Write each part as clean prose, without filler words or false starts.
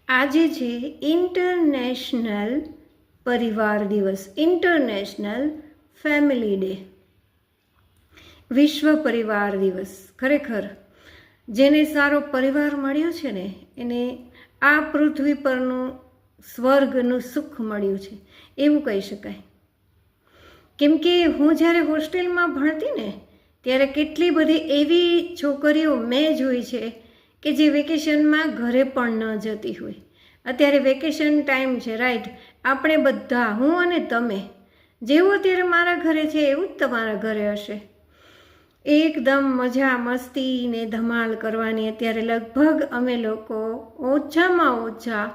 આજે છે ઇન્ટરનેશનલ પરિવાર દિવસ, ઇન્ટરનેશનલ ફેમિલી ડે, વિશ્વ પરિવાર દિવસ. ખરેખર જેને સારો પરિવાર મળ્યો છે ને એને આ પૃથ્વી પરનું સ્વર્ગનું સુખ મળ્યું છે એવું કહી શકાય. કેમ કે હું જ્યારે હોસ્ટેલમાં ભણતી ને ત્યારે કેટલી બધી એવી છોકરીઓ મેં જોઈ છે કે જે વેકેશનમાં ઘરે પણ ન જતી હોય. અત્યારે વેકેશન ટાઈમ છે, રાઈટ? આપણે બધા, હું અને તમે, જેવું અત્યારે મારા ઘરે છે એવું જ તમારા ઘરે હશે. એકદમ મજા મસ્તી ને ધમાલ કરવાની. અત્યારે લગભગ અમે લોકો ઓછામાં ઓછા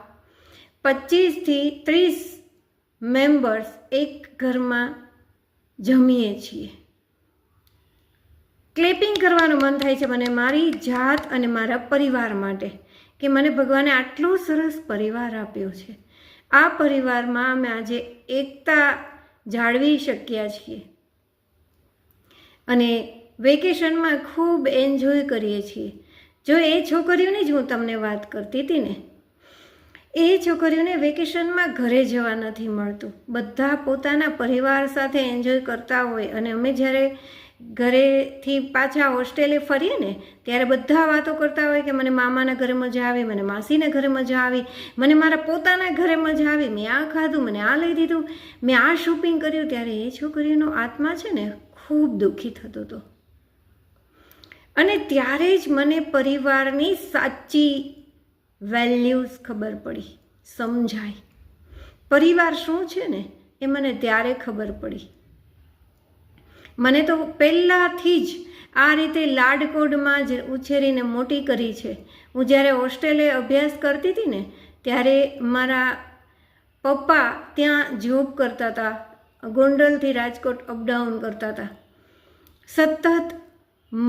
25 થી 30 મેમ્બર્સ એક ઘરમાં જમીએ છીએ. ક્લેપિંગ કરવાનું મન થાય છે મને મારી જાત અને મારા પરિવાર માટે કે મને ભગવાને આટલો સરસ પરિવાર આપ્યો છે. આ પરિવારમાં અમે આજે એકતા જાળવી શક્યા છીએ અને વેકેશનમાં ખૂબ એન્જોય કરીએ છીએ. જો એ છોકરીઓની જ હું તમને વાત કરતી હતી ને, એ છોકરીઓને વેકેશનમાં ઘરે જવા નથી મળતું. બધા પોતાના પરિવાર સાથે એન્જોય કરતા હોય અને અમે જ્યારે ઘરેથી પાછા હોસ્ટેલે ફરીએ ને ત્યારે બધા વાતો કરતા હોય કે મને મામાના ઘરે મજા આવી, મને માસીના ઘરે મજા આવી, મને મારા પોતાના ઘરે મજા આવી, મેં આ ખાધું, મને આ લઈ દીધું, મેં આ શોપિંગ કર્યું. ત્યારે એ છોકરીઓનો આત્મા છે ને ખૂબ દુઃખી થતો હતો. અને ત્યારે જ મને પરિવારની સાચી વેલ્યુઝ ખબર પડી, સમજાય. પરિવાર શું છે ને એ મને ત્યારે ખબર પડી. મને તો પહેલાંથી જ આ રીતે લાડકોડમાં જ ઉછેરીને મોટી કરી છે. હું જ્યારે હોસ્ટેલે અભ્યાસ કરતી હતી ને ત્યારે મારા પપ્પા ત્યાં જોબ કરતા હતા, ગોંડલથી રાજકોટ અપડાઉન કરતા હતા. સતત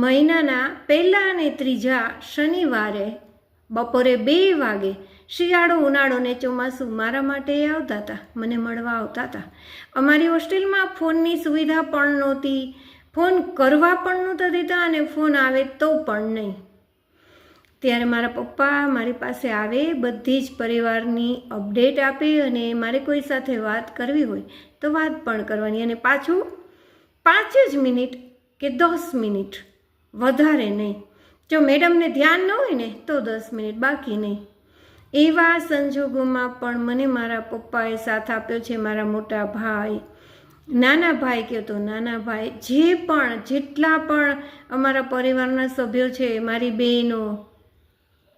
મહિનાના પહેલા અને ત્રીજા શનિવારે બપોરે 2 વાગે, શિયાળો ઉનાળો ને ચોમાસું, મારા માટે આવતા હતા, મને મળવા આવતા હતા. અમારી હોસ્ટેલમાં ફોનની સુવિધા પણ નહોતી, ફોન કરવા પણ નહોતા દેતા અને ફોન આવે તો પણ નહીં. ત્યારે મારા પપ્પા મારી પાસે આવે, બધી જ પરિવારની અપડેટ આપે અને મારે કોઈ સાથે વાત કરવી હોય તો વાત પણ કરવાની. અને પાછું 5 જ મિનિટ કે 10 મિનિટ, વધારે નહીં. જો મેડમને ધ્યાન ન હોય ને તો 10 મિનિટ, બાકી નહીં. એવા સંજોગોમાં પણ મને મારા પપ્પાએ સાથ આપ્યો છે. મારા મોટા ભાઈ, નાના ભાઈ કહો તો નાના ભાઈ, જેટલા પણ અમારા પરિવારના સભ્યો છે, મારી બહેનો,